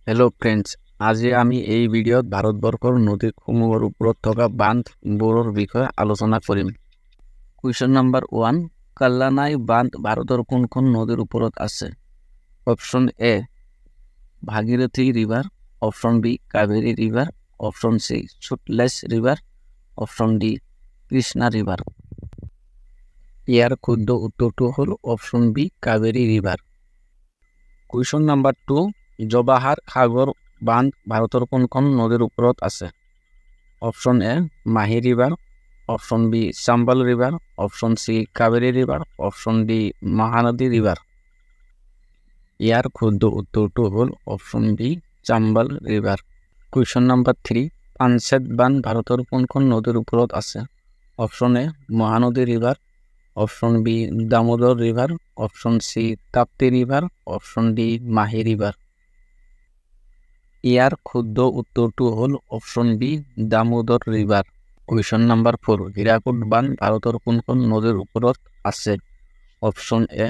Hello' friends, আজি আমি এই ভিডিঅ'ত ভাৰতবৰ্ষৰ নদীসমূহৰ ওপৰত থকা বান্ধবোৰৰ বিষয়ে আলোচনা কৰিম। কুৱেশ্যন নম্বৰ 1, কল্লানাই বান্ধ ভাৰতৰ কোনখন নদীৰ ওপৰত আছে? Option A Bhagirathi river, option B Kaveri river, option C Sutlej river, option D Krishna river. ইয়াৰ শুদ্ধ উত্তৰটো হ'ল option B Kaveri river. Question number 2, Jawahar Sagar বান্ধ ভাৰতৰ কোনখন নদীৰ ওপৰত আছে? Option A Mahi river, option B Chambal river, option C Kaveri river, option D Mahanadi river. ইয়াৰ শুদ্ধ উত্তৰটো হ'ল option B Chambal river. Question number 3, Panchet বান্ধ ভাৰতৰ কোনখন নদীৰ ওপৰত আছে? Option A Mahanadi river, option B Damodar river, option C Tapti river, option D Mahi river. ইয়াৰ শুদ্ধ উত্তৰটো হ'ল option B Damodar river. Question number 4, Hirakud বান্ধ ভাৰতৰ কোনখন নদীৰ ওপৰত আছে? Option A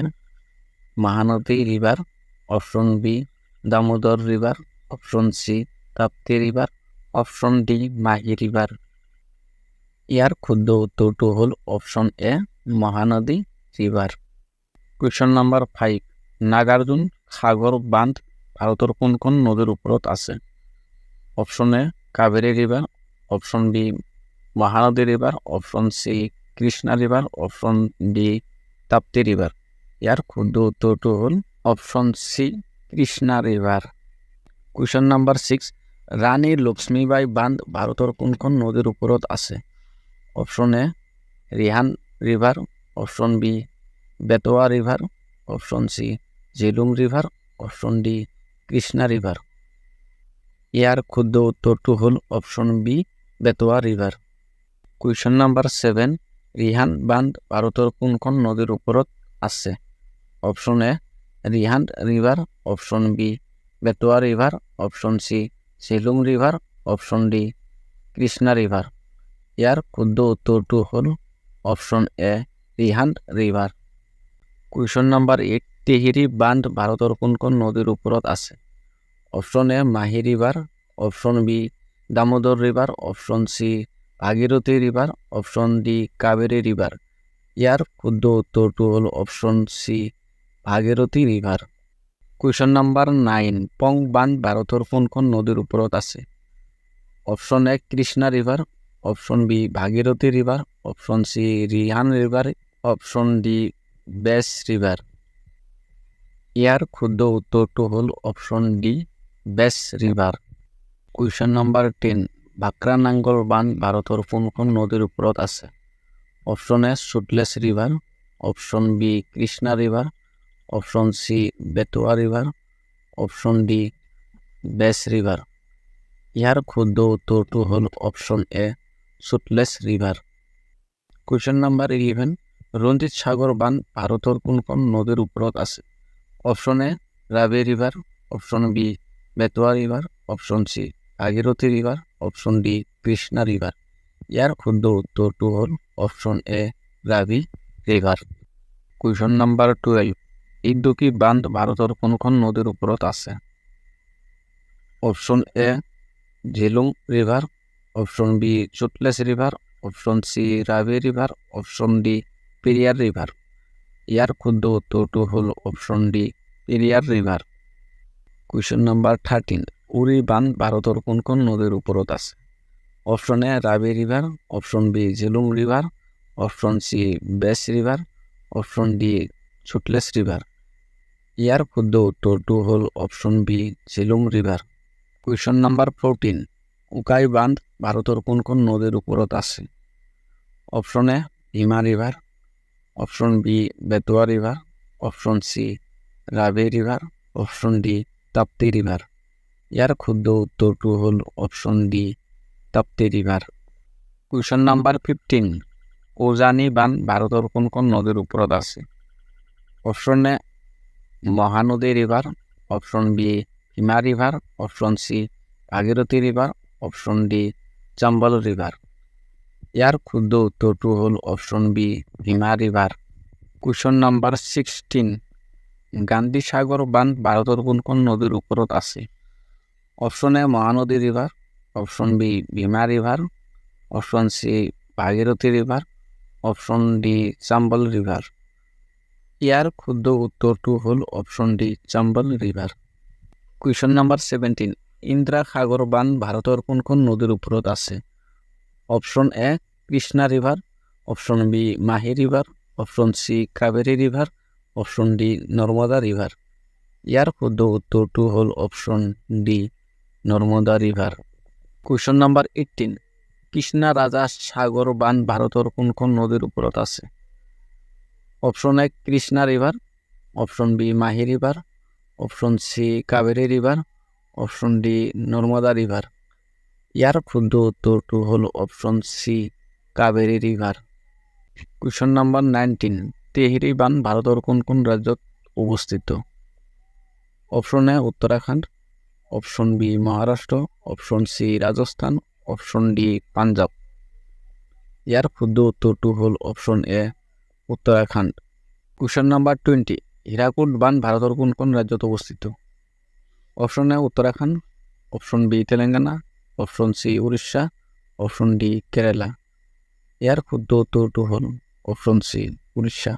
Mahanadi river, option B Damodar river, option C Tapti river, option D Mahi river. ইয়াৰ শুদ্ধ উত্তৰটো হ'ল option A Mahanadi river. Question number 5, Nagarjuna Sagar বান্ধ ভাৰতৰ কোনখন নদীৰ ওপৰত আছে? Option A Kaveri river, option B Mahanadi river, option C Krishna river, option D Tapti river. ইয়াৰ শুদ্ধ উত্তৰটো হ'ল option C Krishna river. Question number 6, Rani Lakshmibai বান্ধ ভাৰতৰ কোনখন নদীৰ ওপৰত আছে? Option A Rihand river, option B Betwa river, option C Jhelum river, option D Krishna river. ইয়াৰ শুদ্ধ উত্তৰটো হ'ল option B Betwa river. Question number 7, Rihand বান্ধ ভাৰতৰ কোনখন নদীৰ ওপৰত আছে? Option A Rihand river, option B Betwa river, option C Jhelum river, option D Krishna river. ইয়াৰ শুদ্ধ উত্তৰটো হ'ল option A Rihand river. Question number 8, Tehri বান্ধ ভাৰতৰ কোনখন নদীৰ ওপৰত আছে? Option A Mahi river, option B Damodar river, option C Bhagirathi river, option D Kaveri river. ইয়াৰ শুদ্ধ উত্তৰটো হ'ল option C Bhagirathi river. Question number 9, Pong বান্ধ ভাৰতৰ কোনখন নদীৰ ওপৰত আছে? অপশ্যন এ Krishna river, option B Bhagirathi river, option C Rihand river, option D Beas river. ইয়াৰ শুদ্ধ উত্তৰটো হ'ল option D Beas river. Question number 10, Bhakra Nangal বান্ধ ভাৰতৰ কোনখন নদীৰ ওপৰত আছে? Option A Sutlej river, option B Krishna river, option C Betwa river, option D Beas river. ইয়াৰ শুদ্ধ উত্তৰটো হ'ল option A Sutlej river. Question number 11, Ranjit Sagar বান্ধ ভাৰতৰ কোনখন নদীৰ ওপৰত আছে? Option A Ravi river, option B Betwa river, option C Bhagirathi river, option D Krishna river. ইয়াৰ শুদ্ধ উত্তৰটো হ'ল option A Ravi river. Question number 12, Idukki বান্ধ ভাৰতৰ কোনখন নদীৰ ওপৰত আছে? Option A Jhelum river, option B Sutlej river, option C Ravi river, option D Periyar river. ইয়াৰ শুদ্ধ উত্তৰটো হ'ল option D Periyar river. Question number 13, Uri বান্ধ ভাৰতৰ কোনখন নদীৰ ওপৰত আছে? Option A Ravi river, option B Jhelum river, option C Beas river, option D Sutlej river. ইয়াৰ শুদ্ধ উত্তৰটো হ'ল option B Jhelum river. Question number 14, Ukai বান্ধ ভাৰতৰ কোনখন নদীৰ ওপৰত আছে? Option A Bhima river, option B Betwa river, option C Ravi river, option D Tapti river. ইয়াৰ শুদ্ধ উত্তৰটো হ'ল option D Tapti river. Question number 15, Ujani বান্ধ ভাৰতৰ কোনখন নদীৰ ওপৰত আছে? Option A Mahanadi river, option B Bhima river, option C Bhagirathi river, option D Chambal river. ইয়াৰ শুদ্ধ উত্তৰটো হ'ল option B Bhima river. Question number 16, Gandhi Sagar বান্ধ ভাৰতৰ কোনখন নদীৰ ওপৰত আছে? Option A Mahanadi river, option B Bhima river, option C Bhagirathi river, option D Chambal river. ইয়ার ক্ষুদ্র উত্তরটি হল option D Chambal river. Question number 17, Indira Sagar বাঁধ ভারতের কোন কোন নদীর উপরত আছে? Option A Krishna river, option B Mahi river, option C Kaveri river, option D Narmada river. ইয়ার ক্ষুদ্র উত্তরটি হল option D Narmada river. Question number 18, Krishna Raja Sagar বাঁধ ভারতের কোন কোন নদীর উপরত আছে? Option A Krishna river, option B Mahi river, option C Kaveri river, option D Narmada river. ইয়ার ক্ষুদ্র উত্তরটি হল option C Kaveri river. Question number 19, Tehri বাঁধ ভারতের কোন কোন রাজ্যত অবস্থিত? Option A Uttarakhand, option B Maharashtra, option C Rajasthan, option D Punjab. ইয়ার ক্ষুদ্র উত্তরটি হল option A Uttarakhand. Question number 20, Hirakud বাঁধ ভারতের কোন কোন রাজ্যত অবস্থিত? Option A Uttarakhand, option B Telangana, option C Orissa, option D Kerala. এর ক্ষুদ্র উত্তরটি হল option C Orissa.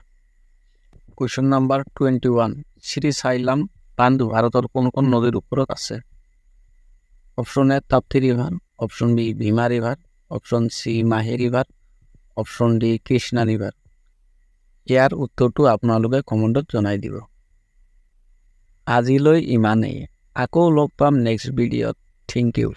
Question number 21, Srisailam বাঁধ ভারতের কোন কোন নদীর উপরত আছে? Option A Tapti river, option B Bhima river, option C Mahi river, option D Krishna river. ইয়াৰ উত্তৰটো আপোনালোকে কমেণ্টত জনাই দিব। আজিলৈ ইমানেই, আকৌ লগ পাম নেক্সট ভিডিঅ'ত। Thank U.